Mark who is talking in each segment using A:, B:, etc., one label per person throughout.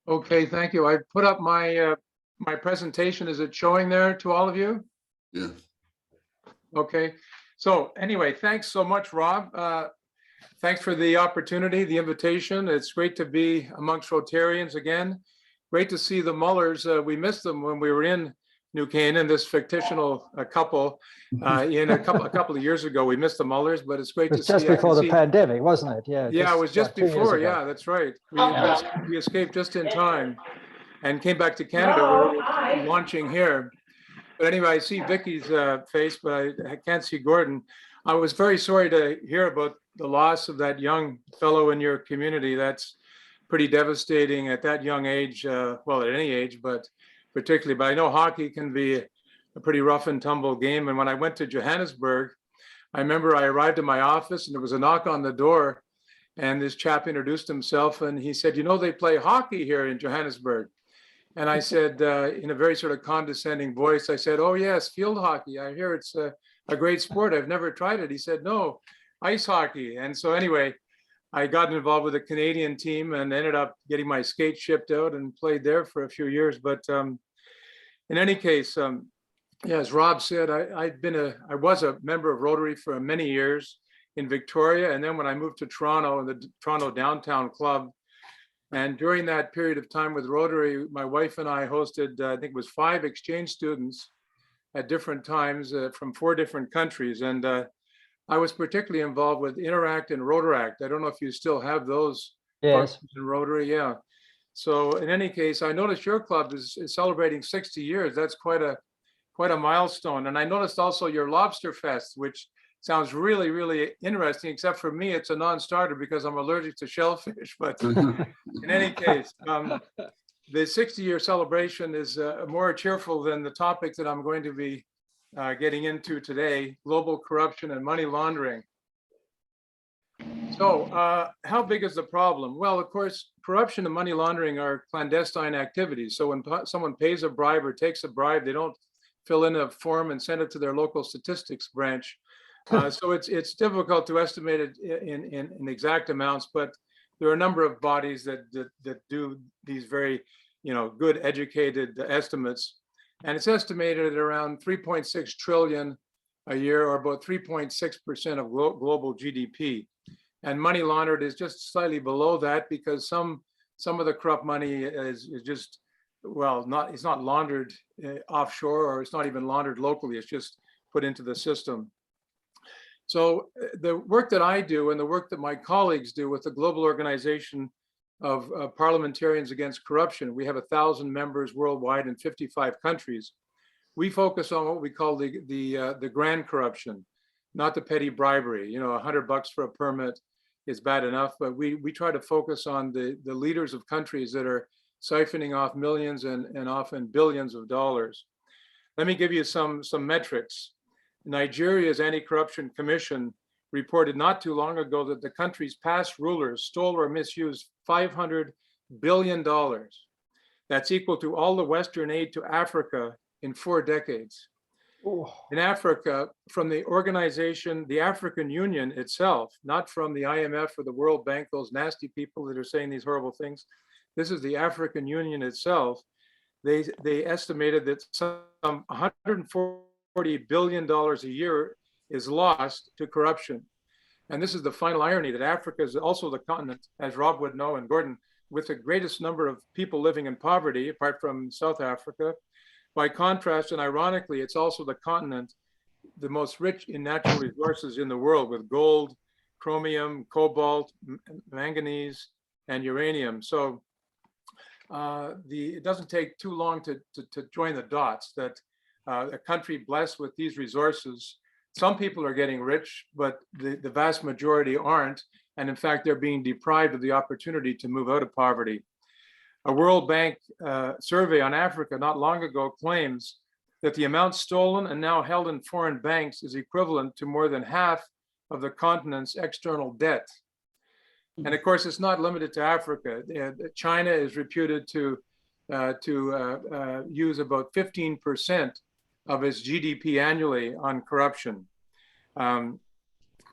A: Okay, thank you. I put up my presentation. Is it showing there to all of you?
B: Yeah.
A: Okay. So anyway, thanks so much, Rob. Thanks for the opportunity, the invitation. It's great to be amongst Rotarians again. Great to see the Mullers. We missed them when we were in New Canaan, this fictional couple. In a couple of years ago, we missed the Mullers, but it's great
C: It was
A: to
C: just
A: see.
C: before the pandemic, wasn't it? Yeah.
A: Yeah, it was just
C: like 2 years
A: before.
C: ago.
A: Yeah, that's right. We escaped just in time and came back to Canada. We're launching here. But anyway, I see Vicky's face, but I can't see Gordon. I was very sorry to hear about the loss of that young fellow in your community. That's pretty devastating at that young age. Well, at any age, but particularly. But I know hockey can be a pretty rough and tumble game. And when I went to Johannesburg, I remember I arrived at my office and there was a knock on the door. And this chap introduced himself and he said, they play hockey here in Johannesburg. And I said, in a very sort of condescending voice, I said, oh, yes, field hockey. I hear it's a great sport. I've never tried it. He said, no, ice hockey. And so anyway, I got involved with a Canadian team and ended up getting my skates shipped out and played there for a few years. But in any case, yeah, as Rob said, I was a member of Rotary for many years in Victoria. And then when I moved to Toronto, the Toronto Downtown Club, and during that period of time with Rotary, my wife and I hosted, I think it was 5 exchange students at different times from 4 different countries. And I was particularly involved with Interact and Rotaract. I don't know if you still have those functions in Rotary. Yeah. So in any case, I noticed your club is celebrating 60 years. That's quite a milestone. And I noticed also your Lobster Fest, which sounds really, really interesting, except for me, it's a non-starter because I'm allergic to shellfish. But in any case, the 60-year celebration is more cheerful than the topic that I'm going to be getting into today, global corruption and money laundering. So how big is the problem? Well, of course, corruption and money laundering are clandestine activities. So when someone pays a bribe or takes a bribe, they don't fill in a form and send it to their local statistics branch. So it's difficult to estimate it in exact amounts, but there are a number of bodies that do these very, good educated estimates, and it's estimated at around 3.6 trillion a year, or about 3.6% of global GDP. And money laundered is just slightly below that because some of the corrupt money is just, well, it's not laundered offshore, or it's not even laundered locally. It's just put into the system. So the work that I do and the work that my colleagues do with the Global Organization of Parliamentarians Against Corruption, we have 1,000 members worldwide in 55 countries. We focus on what we call the grand corruption, not the petty bribery. $100 for a permit is bad enough, but we try to focus on the leaders of countries that are siphoning off millions and often billions of dollars. Let me give you some metrics. Nigeria's Anti-Corruption Commission reported not too long ago that the country's past rulers stole or misused $500 billion. That's equal to all the Western aid to Africa in 4 decades. Oh. In Africa, from the organization, the African Union itself, not from the IMF or the World Bank, those nasty people that are saying these horrible things. This is the African Union itself. They estimated that some 140 billion a year is lost to corruption. And this is the final irony, that Africa is also the continent, as Rob would know and Gordon, with the greatest number of people living in poverty, apart from South Africa. By contrast, and ironically, it's also the continent the most rich in natural resources in the world, with gold, chromium, cobalt, manganese, and uranium. So it doesn't take too long to join the dots that a country blessed with these resources, some people are getting rich, but the vast majority aren't. And in fact, they're being deprived of the opportunity to move out of poverty. A World Bank survey on Africa not long ago claims that the amount stolen and now held in foreign banks is equivalent to more than half of the continent's external debt. And of course, it's not limited to Africa. China is reputed to use about 15% of its GDP annually on corruption.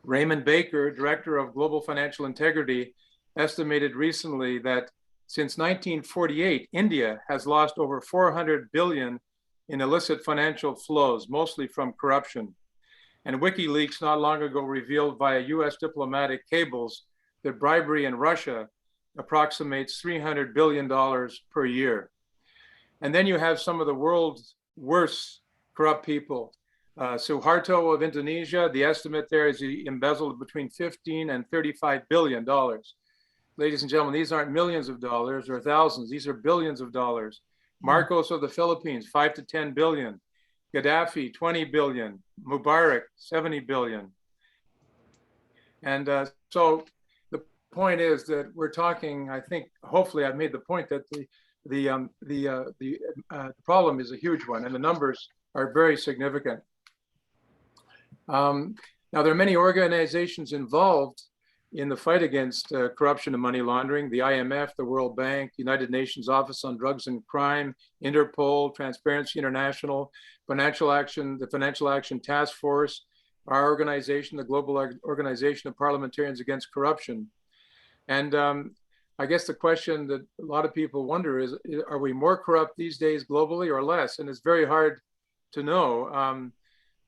A: Raymond Baker, director of Global Financial Integrity, estimated recently that Since 1948, India has lost over 400 billion in illicit financial flows, mostly from corruption. And WikiLeaks not long ago revealed via US diplomatic cables that bribery in Russia approximates $300 billion per year. And then you have some of the world's worst corrupt people. Suharto of Indonesia, the estimate there is he embezzled between 15 and $35 billion. Ladies and gentlemen, these aren't millions of dollars or thousands, these are billions of dollars. Marcos of the Philippines, 5 to 10 billion. Gaddafi, 20 billion. Mubarak, 70 billion. And so the point is that we're talking, I think, hopefully I've made the point that the problem is a huge one and the numbers are very significant. Now, there are many organizations involved in the fight against corruption and money laundering: the IMF, the World Bank, United Nations Office on Drugs and Crime, Interpol, Transparency International, the Financial Action Task Force, our organization, the Global Organization of Parliamentarians Against Corruption. And I guess the question that a lot of people wonder is, are we more corrupt these days globally or less? And it's very hard to know.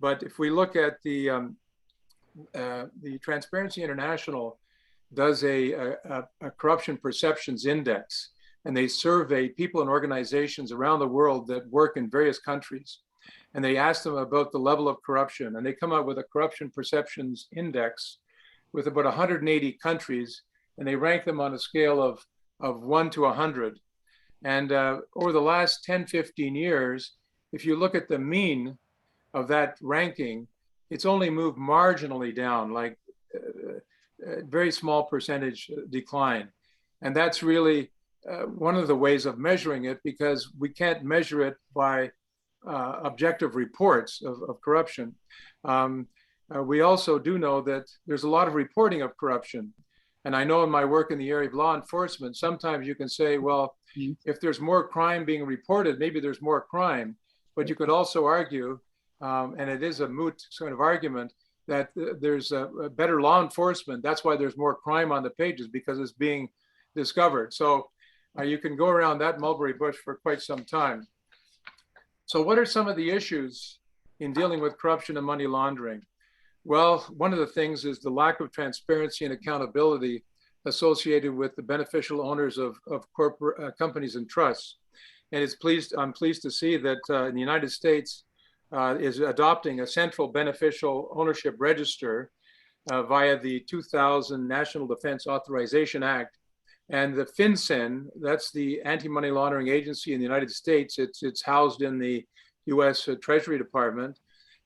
A: But if we look at the Transparency International does a corruption perceptions index, and they survey people and organizations around the world that work in various countries. And they ask them about the level of corruption, and they come up with a corruption perceptions index with about 180 countries, and they rank them on a scale of 1 to 100. And over the last 10, 15 years, if you look at the mean of that ranking, it's only moved marginally down, like a very small percentage decline. And that's really one of the ways of measuring it, because we can't measure it by objective reports of corruption. We also do know that there's a lot of reporting of corruption. And I know in my work in the area of law enforcement, sometimes you can say, well, if there's more crime being reported, maybe there's more crime. But you could also argue, and it is a moot sort of argument, that there's a better law enforcement. That's why there's more crime on the pages, because it's being discovered. So you can go around that mulberry bush for quite some time. So what are some of the issues in dealing with corruption and money laundering? Well, one of the things is the lack of transparency and accountability associated with the beneficial owners of corporate companies and trusts. And I'm pleased to see that in the United States is adopting a central beneficial ownership register via the 2000 National Defense Authorization Act. And the FinCEN, that's the anti-money laundering agency in the United States. It's housed in the US Treasury Department.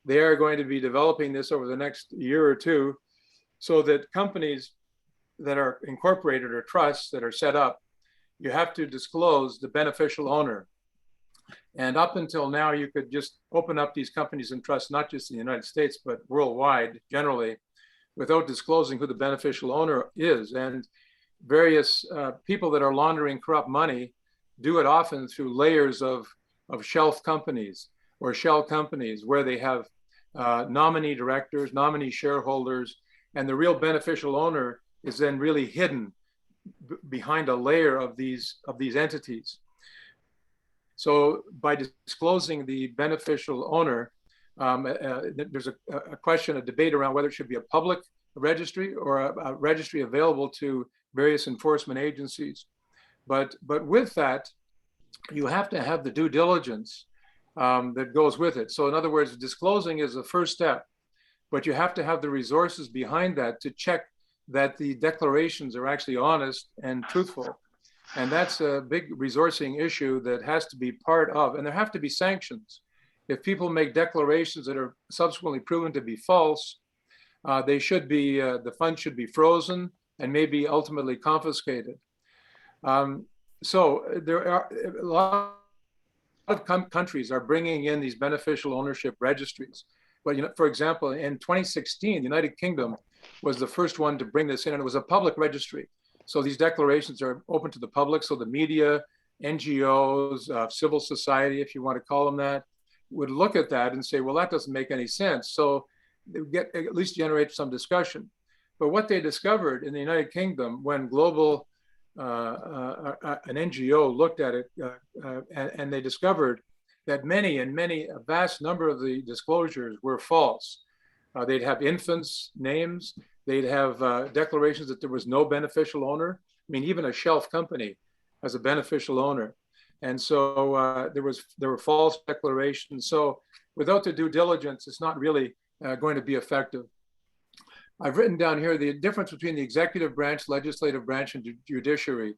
A: They are going to be developing this over the next year or two so that companies that are incorporated or trusts that are set up, you have to disclose the beneficial owner. And up until now, you could just open up these companies and trusts, not just in the United States, but worldwide generally, without disclosing who the beneficial owner is. And various people that are laundering corrupt money do it often through layers of shelf companies or shell companies where they have nominee directors, nominee shareholders, and the real beneficial owner is then really hidden behind a layer of these entities. So by disclosing the beneficial owner, there's a question, a debate around whether it should be a public registry or a registry available to various enforcement agencies. But with that, you have to have the due diligence that goes with it. So in other words, disclosing is the first step, but you have to have the resources behind that to check that the declarations are actually honest and truthful. And that's a big resourcing issue that has to be part of, and there have to be sanctions. If people make declarations that are subsequently proven to be false, they should be, the funds should be frozen and maybe ultimately confiscated. So there are a lot of countries are bringing in these beneficial ownership registries. But for example, in 2016, the United Kingdom was the first one to bring this in, and it was a public registry. So these declarations are open to the public. So the media, NGOs, civil society, if you want to call them that, would look at that and say, well, that doesn't make any sense. So they at least generate some discussion. But what they discovered in the United Kingdom when global an NGO looked at it and they discovered that a vast number of the disclosures were false. They'd have infants' names. They'd have declarations that there was no beneficial owner. I mean, even a shelf company has a beneficial owner. And so there were false declarations. So without the due diligence, it's not really going to be effective. I've written down here the difference between the executive branch, legislative branch, and judiciary.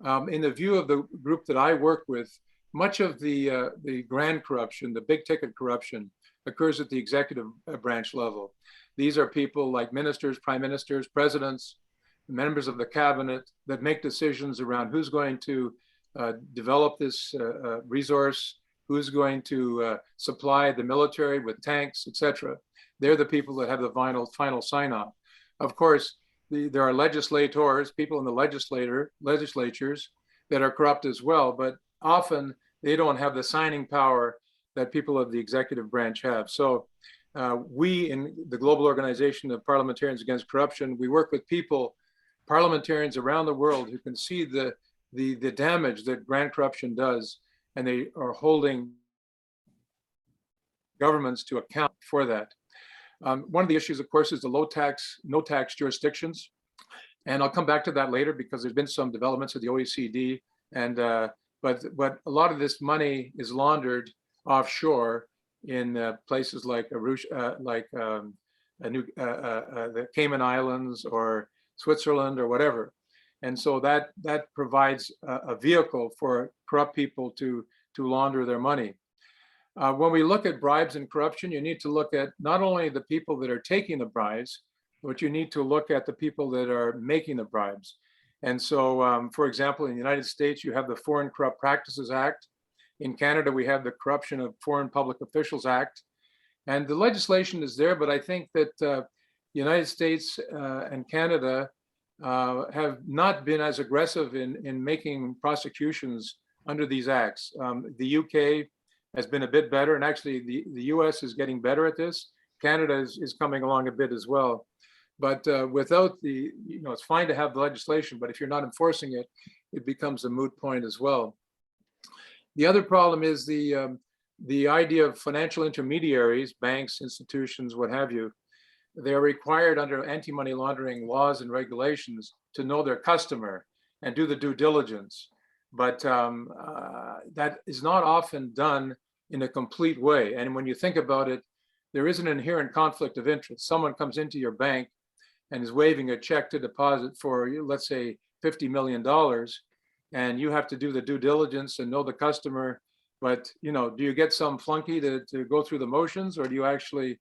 A: In the view of the group that I work with, much of the grand corruption, the big ticket corruption, occurs at the executive branch level. These are people like ministers, prime ministers, presidents, members of the cabinet that make decisions around who's going to develop this resource, who's going to supply the military with tanks, etc. They're the people that have the final sign-off. Of course, there are legislators, people in the legislatures that are corrupt as well, but often they don't have the signing power that people of the executive branch have. So we in the Global Organization of Parliamentarians Against Corruption, we work with people, parliamentarians around the world who can see the damage that grand corruption does, and they are holding governments to account for that. One of the issues, of course, is the low tax, no tax jurisdictions. And I'll come back to that later because there's been some developments at the OECD. And but a lot of this money is laundered offshore in places like the Cayman Islands or Switzerland or whatever. And so that provides a vehicle for corrupt people to launder their money. When we look at bribes and corruption, you need to look at not only the people that are taking the bribes, but you need to look at the people that are making the bribes. And so, for example, in the United States, you have the Foreign Corrupt Practices Act. In Canada, we have the Corruption of Foreign Public Officials Act. And the legislation is there, but I think that the United States and Canada have not been as aggressive in making prosecutions under these acts. The UK has been a bit better, and actually the US is getting better at this. Canada is coming along a bit as well. But without it's fine to have the legislation, but if you're not enforcing it, it becomes a moot point as well. The other problem is the idea of financial intermediaries, banks, institutions, what have you. They're required under anti-money laundering laws and regulations to know their customer and do the due diligence. But that is not often done in a complete way. And when you think about it, there is an inherent conflict of interest. Someone comes into your bank and is waving a check to deposit for, let's say, $50 million, and you have to do the due diligence and know the customer. But do you get some flunky to go through the motions, or do you actually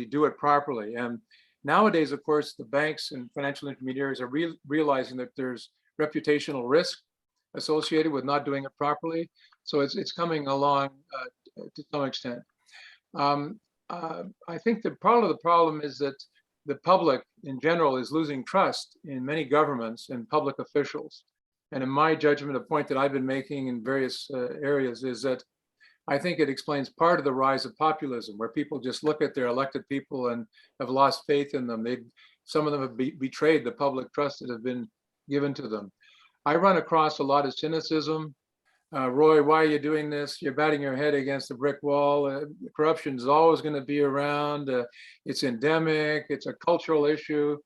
A: do it properly? And nowadays, of course, the banks and financial intermediaries are realizing that there's reputational risk associated with not doing it properly. So it's coming along to some extent. I think that part of the problem is that the public in general is losing trust in many governments and public officials. And in my judgment, a point that I've been making in various areas is that I think it explains part of the rise of populism, where people just look at their elected people and have lost faith in them. Some of them have betrayed the public trust that have been given to them. I run across a lot of cynicism. Roy, why are you doing this? You're batting your head against a brick wall. Corruption is always going to be around. It's endemic. It's a cultural issue.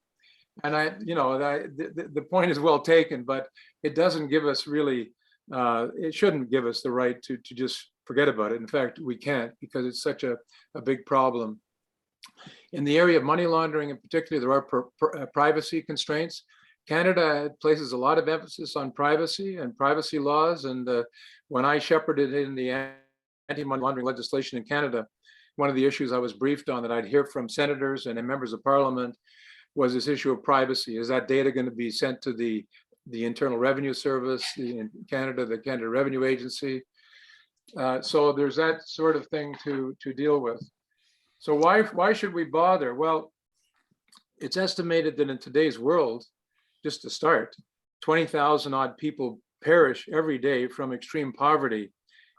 A: And the point is well taken, but it doesn't give us really, it shouldn't give us the right to just forget about it. In fact, we can't, because it's such a big problem. In the area of money laundering in particular, there are privacy constraints. Canada places a lot of emphasis on privacy and privacy laws. And when I shepherded in the anti-money laundering legislation in Canada, one of the issues I was briefed on that I'd hear from senators and members of parliament was this issue of privacy. Is that data going to be sent to the Internal Revenue Service in Canada, the Canada Revenue Agency? So there's that sort of thing to deal with. So why should we bother? Well, it's estimated that in today's world, just to start, 20,000 odd people perish every day from extreme poverty.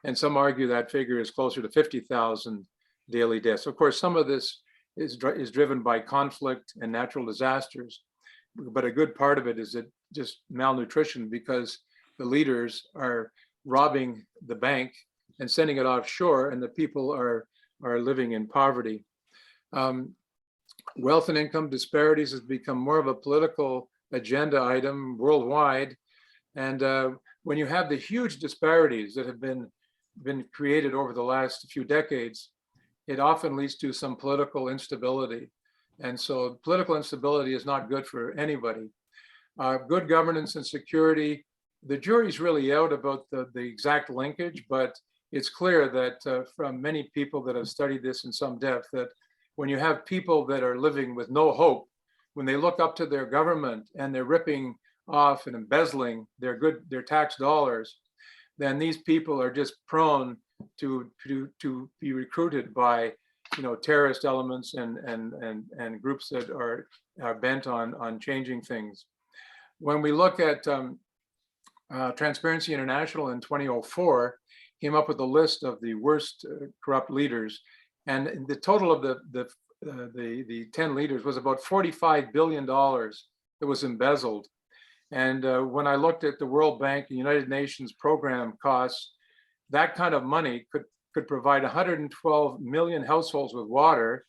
A: And some argue that figure is closer to 50,000 daily deaths. Of course, some of this is driven by conflict and natural disasters. but a good part of it is that just malnutrition, because the leaders are robbing the bank and sending it offshore, and the people are living in poverty. Wealth and income disparities has become more of a political agenda item worldwide. And when you have the huge disparities that have been created over the last few decades, it often leads to some political instability. And so political instability is not good for anybody. Good governance and security, the jury's really out about the exact linkage, but it's clear that from many people that have studied this in some depth, that when you have people that are living with no hope, when they look up to their government and they're ripping off and embezzling their tax dollars, then these people are just prone to be recruited by, terrorist elements and groups that are bent on changing things. When we look at Transparency International in 2004 came up with a list of the worst corrupt leaders, and the total of the 10 leaders was about $45 billion that was embezzled. And when I looked at the World Bank and United Nations program costs, that kind of money could provide 112 million households with water,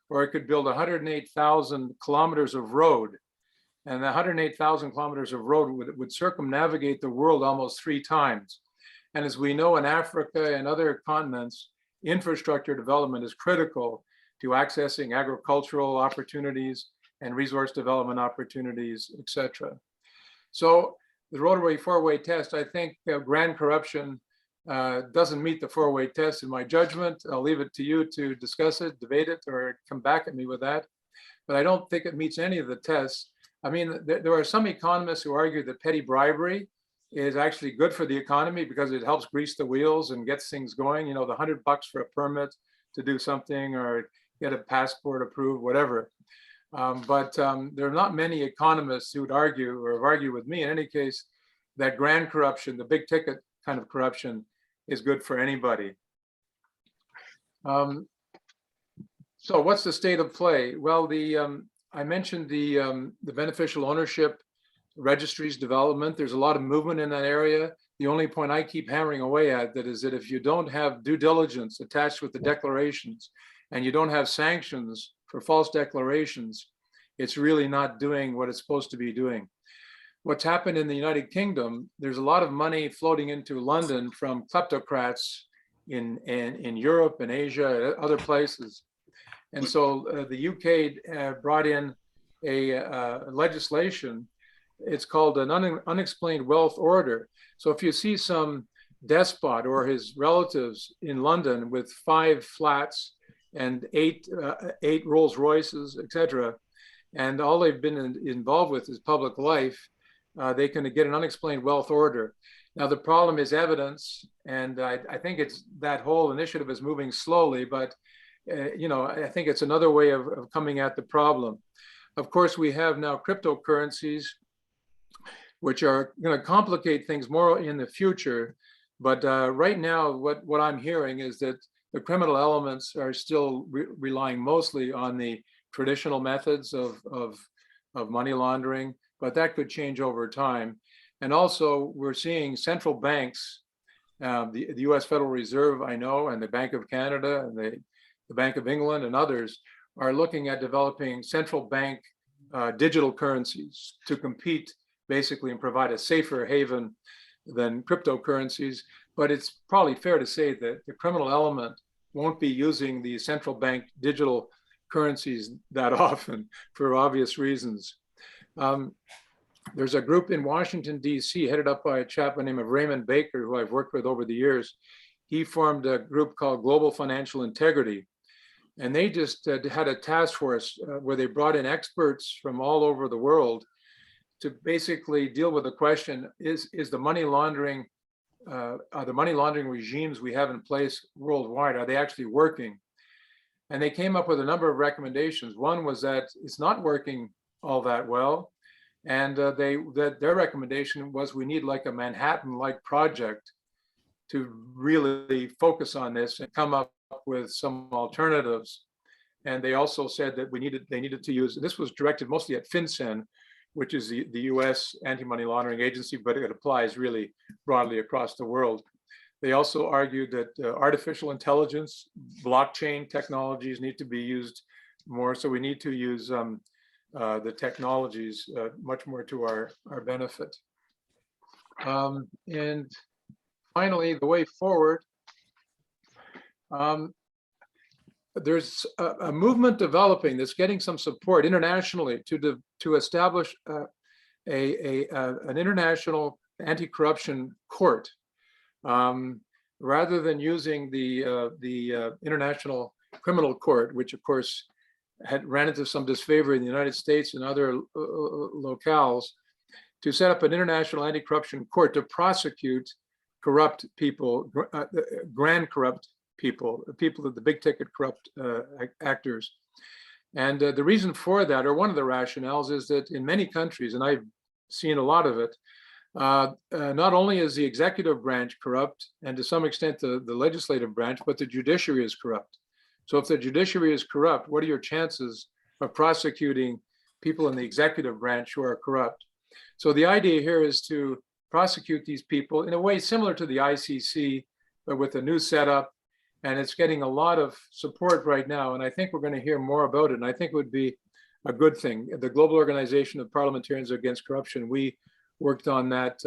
A: or it could build 108,000 kilometers of road. And the 108,000 kilometers of road would circumnavigate the world almost 3 times. And as we know, in Africa and other continents, infrastructure development is critical to accessing agricultural opportunities and resource development opportunities, et cetera. So the rotary 4-way test, I think grand corruption doesn't meet the 4-way test in my judgment. I'll leave it to you to discuss it, debate it, or come back at me with that. But I don't think it meets any of the tests. I mean, there are some economists who argue that petty bribery is actually good for the economy because it helps grease the wheels and gets things going. The $100 for a permit to do something or get a passport approved, whatever. But there are not many economists who would argue or have argued with me in any case that grand corruption, the big ticket kind of corruption, is good for anybody. So what's the state of play? Well, I mentioned the beneficial ownership registries development. There's a lot of movement in that area. The only point I keep hammering away at that is that if you don't have due diligence attached with the declarations and you don't have sanctions for false declarations, it's really not doing what it's supposed to be doing. What's happened in the United Kingdom, there's a lot of money floating into London from kleptocrats in Europe and Asia, other places. And so the UK brought in a legislation. It's called an unexplained wealth order. So if you see some despot or his relatives in London with 5 flats and 8 Rolls Royces, etc., and all they've been involved with is public life, they can get an unexplained wealth order. Now the problem is evidence, and I think it's that whole initiative is moving slowly, but I think it's another way of coming at the problem. Of course, we have now cryptocurrencies, which are going to complicate things more in the future. But right now, what I'm hearing is that the criminal elements are still relying mostly on the traditional methods of money laundering, but that could change over time. And also, we're seeing central banks, the US Federal Reserve, I know, and the Bank of Canada, and the Bank of England and others are looking at developing central bank digital currencies to compete basically and provide a safer haven than cryptocurrencies. But it's probably fair to say that the criminal element won't be using the central bank digital currencies that often for obvious reasons. There's a group in Washington, D.C., headed up by a chap by the name of Raymond Baker, who I've worked with over the years. He formed a group called Global Financial Integrity. And they just had a task force where they brought in experts from all over the world to basically deal with the question, is the money laundering, are the money laundering regimes we have in place worldwide, are they actually working? And they came up with a number of recommendations. One was that it's not working all that well. And their recommendation was we need like a Manhattan-like project to really focus on this and come up with some alternatives. And they also said that they needed to use, this was directed mostly at FinCEN, which is the US anti-money laundering agency, but it applies really broadly across the world. They also argued that artificial intelligence, blockchain technologies need to be used more. So we need to use the technologies much more to our benefit. And finally, the way forward, there's a movement developing that's getting some support internationally to establish an international anti-corruption court, rather than using the International Criminal Court, which of course had ran into some disfavor in the United States and other locales, to set up an international anti-corruption court to prosecute corrupt people, grand corrupt people, the big ticket corrupt actors. And the reason for that, or one of the rationales, is that in many countries, and I've seen a lot of it, not only is the executive branch corrupt, and to some extent the legislative branch, but the judiciary is corrupt. So if the judiciary is corrupt, what are your chances of prosecuting people in the executive branch who are corrupt? So the idea here is to prosecute these people in a way similar to the ICC, but with a new setup. And it's getting a lot of support right now. And I think we're going to hear more about it. And I think it would be a good thing. The Global Organization of Parliamentarians Against Corruption, we worked on that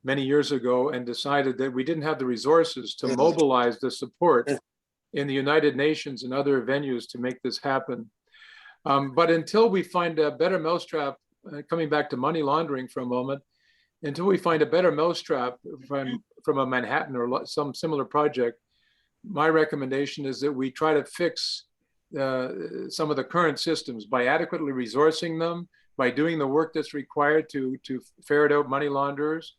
A: many years ago and decided that we didn't have the resources to mobilize the support in the United Nations and other venues to make this happen. But until we find a better mousetrap, coming back to money laundering for a moment, until we find a better mousetrap from a Manhattan or some similar project, my recommendation is that we try to fix some of the current systems by adequately resourcing them, by doing the work that's required to ferret out money launderers,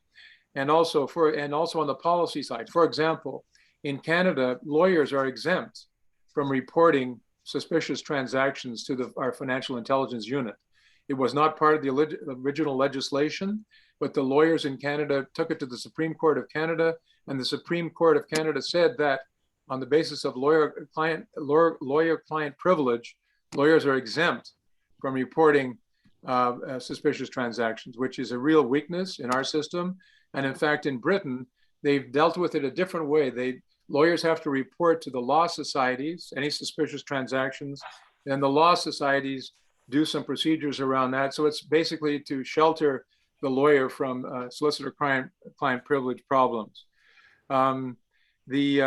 A: and also on the policy side. For example, in Canada, lawyers are exempt from reporting suspicious transactions to our financial intelligence unit. It was not part of the original legislation, but the lawyers in Canada took it to the Supreme Court of Canada, and the Supreme Court of Canada said that on the basis of lawyer-client privilege, lawyers are exempt from reporting suspicious transactions, which is a real weakness in our system. And in fact, in Britain, they've dealt with it a different way. Lawyers have to report to the law societies any suspicious transactions, and the law societies do some procedures around that. So it's basically to shelter the lawyer from solicitor-client privilege problems. The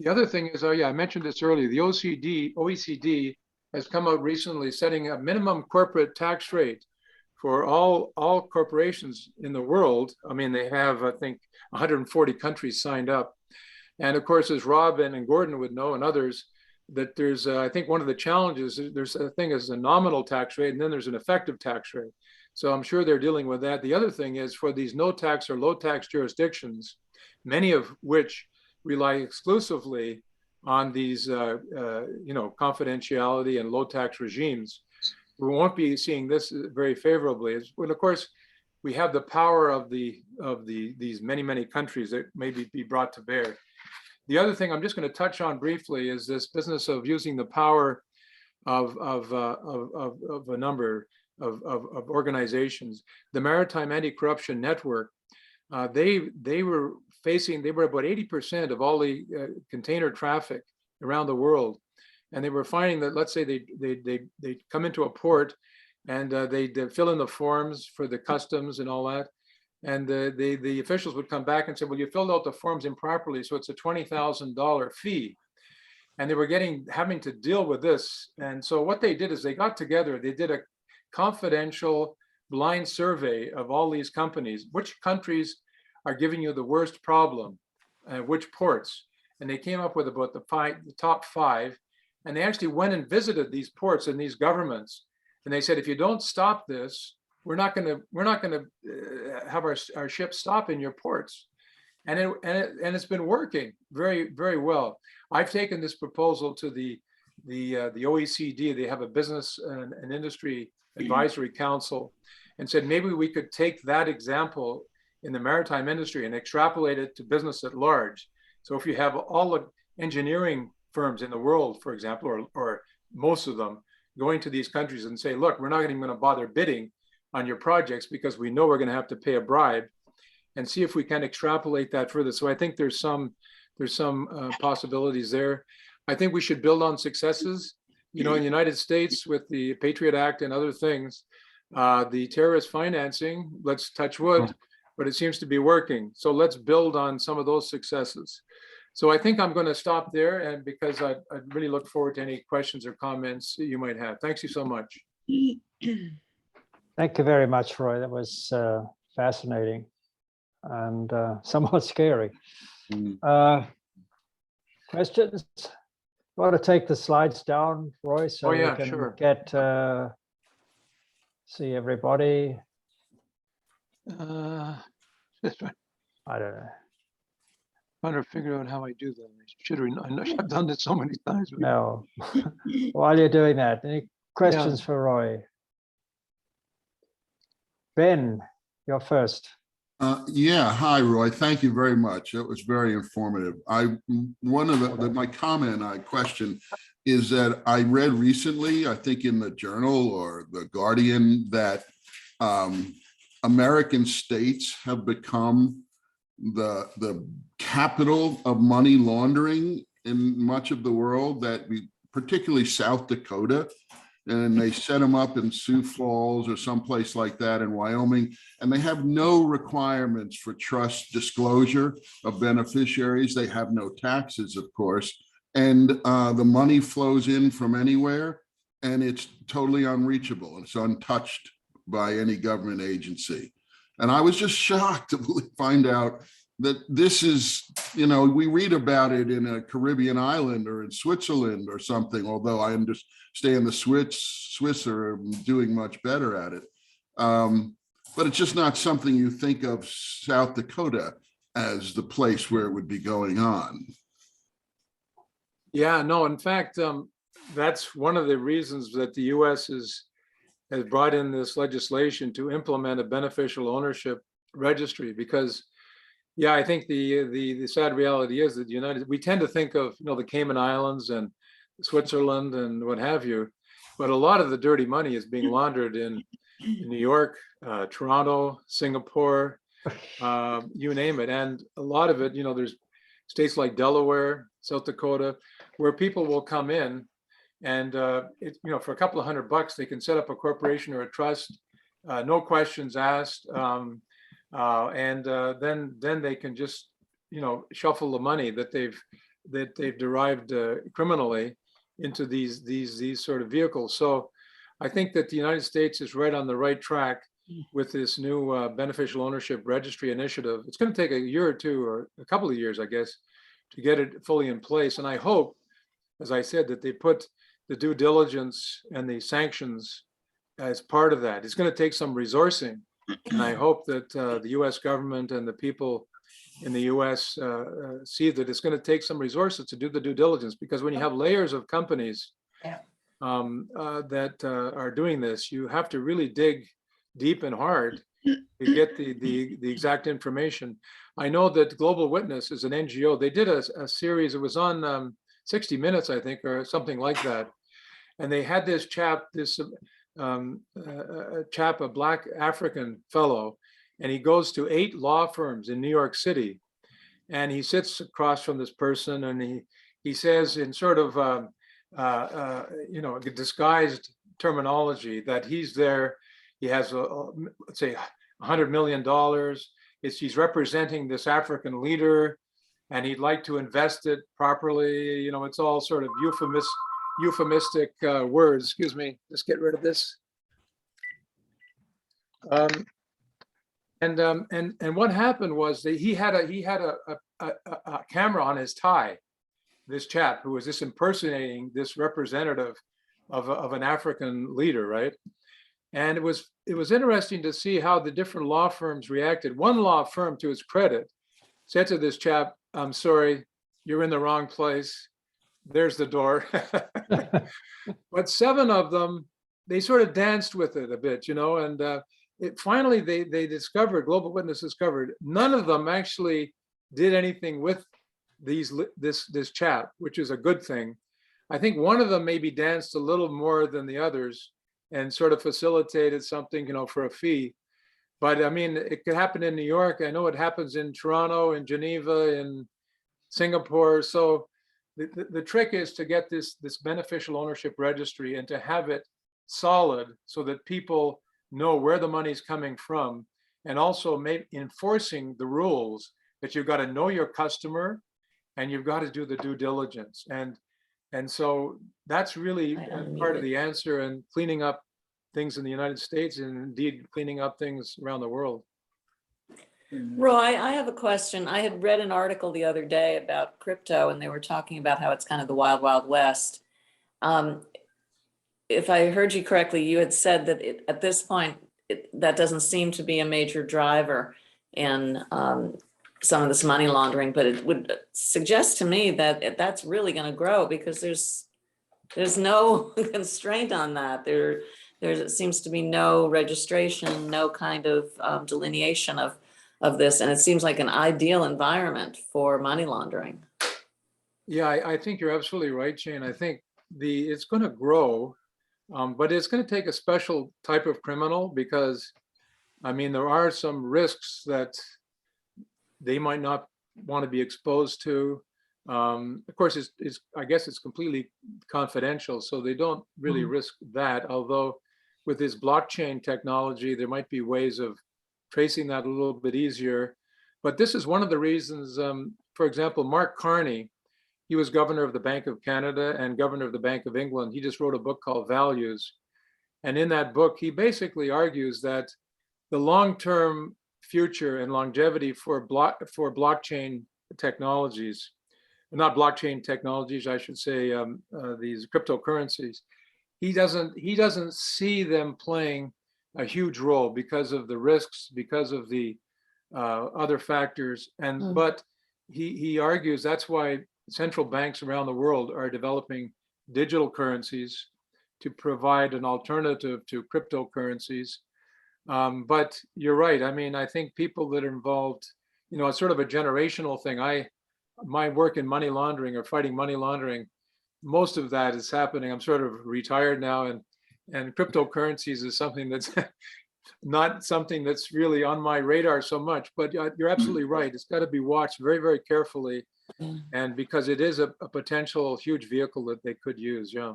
A: other thing is, I mentioned this earlier, the OECD has come out recently setting a minimum corporate tax rate for all corporations in the world. I mean, they have, I think, 140 countries signed up. And of course, as Rob and Gordon would know, and others, that there's, I think one of the challenges, there's a thing as a nominal tax rate, and then there's an effective tax rate. So I'm sure they're dealing with that. The other thing is for these no tax or low tax jurisdictions, many of which rely exclusively on these, confidentiality and low tax regimes, we won't be seeing this very favorably. But of course, we have the power of these many countries that maybe be brought to bear. The other thing I'm just going to touch on briefly is this business of using the power of a number of organizations. The Maritime Anti-Corruption Network, they were about 80% of all the container traffic around the world. And they were finding that, let's say they come into a port and they fill in the forms for the customs and all that. And the officials would come back and say, well, you filled out the forms improperly, so it's a $20,000 fee. And they were having to deal with this. And so what they did is they got together, they did a confidential blind survey of all these companies. Which countries are giving you the worst problem? Which ports? And they came up with about the top 5. And they actually went and visited these ports and these governments. And they said, if you don't stop this, we're not going to have our ships stop in your ports. And it's been working very, very well. I've taken this proposal to the OECD. They have a business and industry advisory council, and said maybe we could take that example in the maritime industry and extrapolate it to business at large. So if you have all the engineering firms in the world, for example, or most of them, going to these countries and say, look, we're not even going to bother bidding on your projects because we know we're going to have to pay a bribe, and see if we can extrapolate that further. So I think there's some possibilities there. I think we should build on successes. You know, in the United States with the Patriot Act and other things, the terrorist financing, let's touch wood, but it seems to be working. So let's build on some of those successes. So I think I'm going to stop there, and because I really look forward to any questions or comments you might have. Thanks you so much.
C: Thank you very much, Roy. That was fascinating and somewhat scary. Questions? You want to take the slides down, Roy, so
A: Oh, yeah,
C: we can
A: sure.
C: get see everybody?
A: Just
C: I don't know.
A: trying to figure out how I do that. I should have. I know I've done this so many times.
C: No. While you're doing that, any questions for Roy? Ben, you're first.
B: Yeah, hi, Roy. Thank you very much. It was very informative. One of my question is that I read recently, I think in the Journal or the Guardian, that American states have become the capital of money laundering in much of the world, that particularly South Dakota, and they set them up in Sioux Falls or someplace like that in Wyoming, and they have no requirements for trust disclosure of beneficiaries. They have no taxes, of course, and the money flows in from anywhere, and it's totally unreachable. It's untouched by any government agency. And I was just shocked to find out that this is, you know, we read about it in a Caribbean island or in Switzerland or something, although I understand the Swiss are doing much better at it. But it's just not something you think of South Dakota as the place where it would be going on.
A: Yeah, no, in fact, that's one of the reasons that the US has brought in this legislation to implement a beneficial ownership registry, because yeah, I think the sad reality is that we tend to think of, you know, the Cayman Islands and Switzerland and what have you, but a lot of the dirty money is being laundered in New York, Toronto, Singapore, you name it. And a lot of it, you know, there's states like Delaware, South Dakota, where people will come in and, you know, for a couple of $100, they can set up a corporation or a trust, no questions asked. And then they can just, you know, shuffle the money that they've derived criminally into these sort of vehicles. So I think that the United States is right on the right track with this new beneficial ownership registry initiative. It's going to take a year or two, or a couple of years, I guess, to get it fully in place. And I hope, as I said, that they put the due diligence and the sanctions as part of that. It's going to take some resourcing. And I hope that the US government and the people in the US see that it's going to take some resources to do the due diligence, because when you have layers of companies that are doing this, you have to really dig deep and hard to get the exact information. I know that Global Witness is an NGO. They did a series, it was on 60 Minutes, I think, or something like that. And they had this chap, a Black African fellow, and he goes to 8 law firms in New York City, and he sits across from this person, and he says in sort of you know, disguised terminology that he's there. He has let's say $100 million. He's representing this African leader, and he'd like to invest it properly. You know, it's all sort of euphemistic words. Excuse me, let's get rid of this. And what happened was that he had a camera on his tie, this chap who was just impersonating this representative of an African leader, right? And it was interesting to see how the different law firms reacted. One law firm, to its credit, said to this chap, "I'm sorry, you're in the wrong place. There's the door." But 7 of them, they sort of danced with it a bit, you know, and finally they discovered, Global Witness discovered, none of them actually did anything with this chap, which is a good thing. I think one of them maybe danced a little more than the others and sort of facilitated something, for a fee. But I mean, it could happen in New York. I know it happens in Toronto, in Geneva, in Singapore. So the trick is to get this beneficial ownership registry and to have it solid so that people know where the money's coming from, and also enforcing the rules that you've got to know your customer and you've got to do the due diligence. And so that's really part of the answer, and cleaning up things in the United States, and indeed cleaning up things around the world.
D: Roy, I have a question. I had read an article the other day about crypto, and they were talking about how it's kind of the wild, wild west. If I heard you correctly, you had said that at this point, that doesn't seem to be a major driver in some of this money laundering, but it would suggest to me that that's really going to grow, because there's no constraint on that. There seems to be no registration, no kind of delineation of this, and it seems like an ideal environment for money laundering.
A: Yeah, I think you're absolutely right, Jane. I think it's going to grow, but it's going to take a special type of criminal, because, I mean, there are some risks that they might not want to be exposed to. Of course, I guess it's completely confidential, so they don't really risk that. Although with this blockchain technology, there might be ways of tracing that a little bit easier. But this is one of the reasons, for example, Mark Carney, he was governor of the Bank of Canada and governor of the Bank of England. He just wrote a book called Values. And in that book, he basically argues that the long-term future and longevity for blockchain technologies, not blockchain technologies, I should say, these cryptocurrencies, he doesn't see them playing a huge role because of the risks, because of the other factors. And but he argues that's why central banks around the world are developing digital currencies to provide an alternative to cryptocurrencies. But you're right. I mean, I think people that are involved, it's sort of a generational thing. My work in money laundering or fighting money laundering, most of that is happening. I'm sort of retired now, and cryptocurrencies is something that's not something that's really on my radar so much. But you're absolutely right. It's got to be watched very, very carefully, and because it is a potential huge vehicle that they could use. Yeah.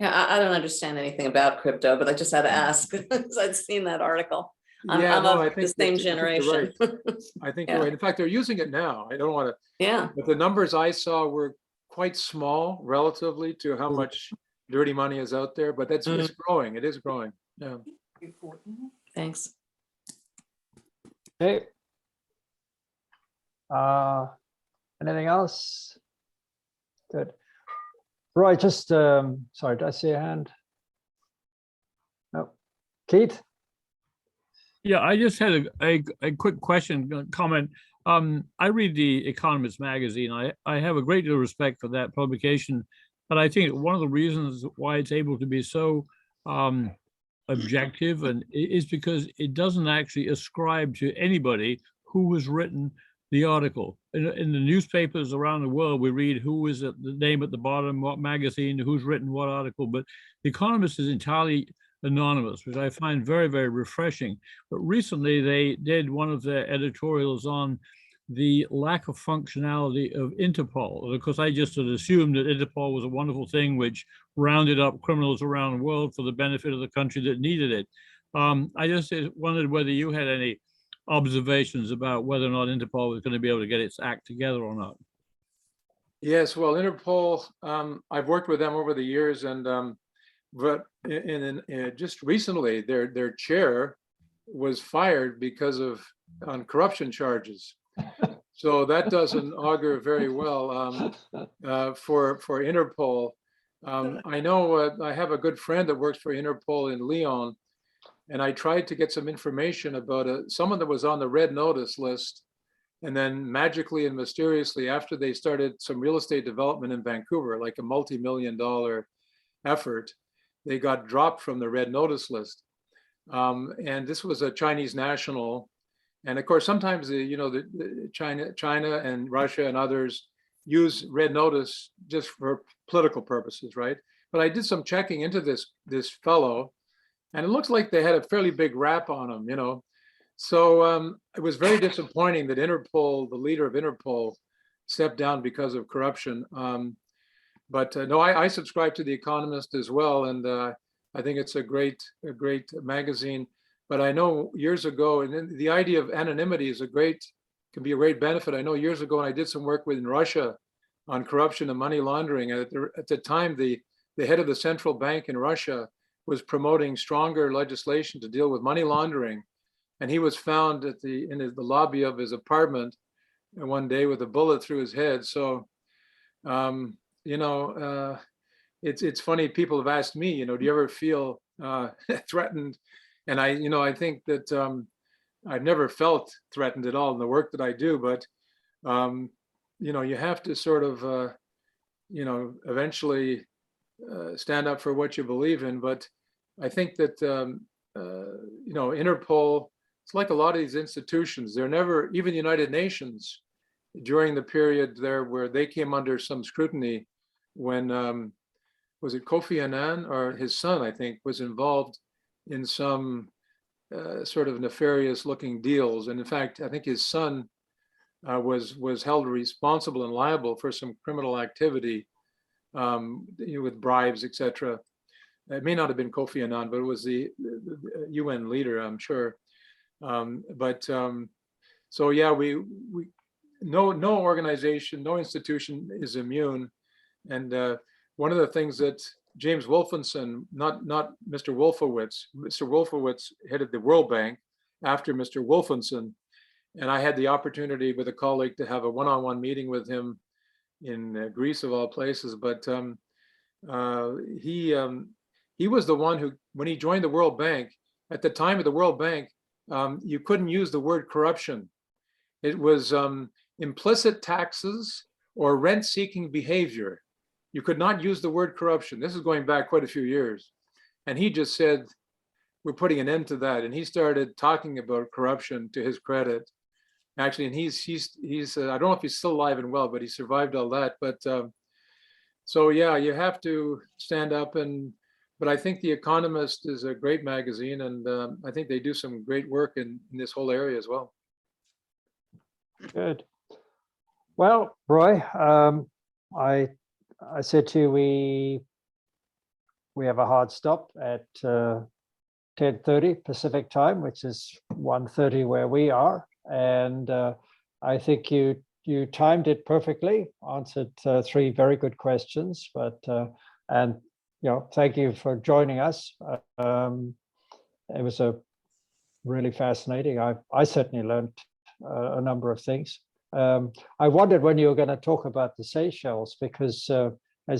D: Yeah, I don't understand anything about crypto, but I just had to ask because I'd seen that article. I'm
A: I
D: of
A: think
D: the same
A: I think you're
D: generation.
A: right. I think you're right. In fact, they're using it now. I don't want to,
D: Yeah.
A: but the numbers I saw were quite small relatively to how much dirty money is out there. But it's growing. It is growing. Yeah.
D: Thanks.
C: Okay. Anything else? Good. Roy, just, sorry, did I see a hand? No. Keith?
E: Yeah, I just had a quick question, comment. I read the Economist magazine. I have a great deal of respect for that publication, but I think one of the reasons why it's able to be so objective and is because it doesn't actually ascribe to anybody who has written the article. In the newspapers around the world, we read who is the name at the bottom, what magazine, who's written what article, but The Economist is entirely anonymous, which I find very, very refreshing. But recently they did one of their editorials on the lack of functionality of Interpol. And of course, I just had assumed that Interpol was a wonderful thing which rounded up criminals around the world for the benefit of the country that needed it. I just wondered whether you had any observations about whether or not Interpol was going to be able to get its act together or not.
A: Yes, well, Interpol, I've worked with them over the years, and but just recently, their chair was fired because on corruption charges. So that doesn't augur very well for Interpol. I know I have a good friend that works for Interpol in Lyon, and I tried to get some information about someone that was on the red notice list, and then magically and mysteriously, after they started some real estate development in Vancouver, like a multi-million-dollar effort, they got dropped from the red notice list. And this was a Chinese national. And of course, sometimes the China and Russia and others use red notice just for political purposes, right? But I did some checking into this fellow, and it looks like they had a fairly big rap on him, you know. So it was very disappointing that Interpol, the leader of Interpol, stepped down because of corruption. But no, I subscribe to The Economist as well, and I think it's a great magazine. But I know years ago, and then the idea of anonymity is can be a great benefit. I know years ago, when I did some work in Russia on corruption and money laundering, at the time, the head of the central bank in Russia was promoting stronger legislation to deal with money laundering, and he was found in the lobby of his apartment one day with a bullet through his head. So, you know, it's funny. People have asked me, you know, do you ever feel threatened? And I think that I've never felt threatened at all in the work that I do. But you know, you have to sort of, you know, eventually stand up for what you believe in. But I think that you know, Interpol, it's like a lot of these institutions. They're never, even the United Nations, during the period there where they came under some scrutiny, when was it Kofi Annan or his son, I think, was involved in some sort of nefarious looking deals. And in fact, I think his son was held responsible and liable for some criminal activity, you know, with bribes, etc. It may not have been Kofi Annan, but it was the UN leader, I'm sure. So yeah, no organization, no institution is immune. And one of the things that James Wolfenson, not Mr. Wolfowitz, Mr. Wolfowitz headed the World Bank after Mr. Wolfenson, and I had the opportunity with a colleague to have a one-on-one meeting with him in Greece, of all places. But he was the one who, when he joined the World Bank, at the time of the World Bank, you couldn't use the word corruption. It was implicit taxes or rent-seeking behavior. You could not use the word corruption. This is going back quite a few years. And he just said, we're putting an end to that. And he started talking about corruption, to his credit. Actually, and he's I don't know if he's still alive and well, but he survived all that. But so yeah, you have to stand up. But I think The Economist is a great magazine, and I think they do some great work in this whole area as well.
C: Good. Well, Roy, I said to you, we have a hard stop at 10:30 Pacific time, which is 1:30 where we are. And I think you timed it perfectly, answered 3 very good questions. But and you know, thank you for joining us. It was a really fascinating. I certainly learned a number of things. I wondered when you were going to talk about the Seychelles, because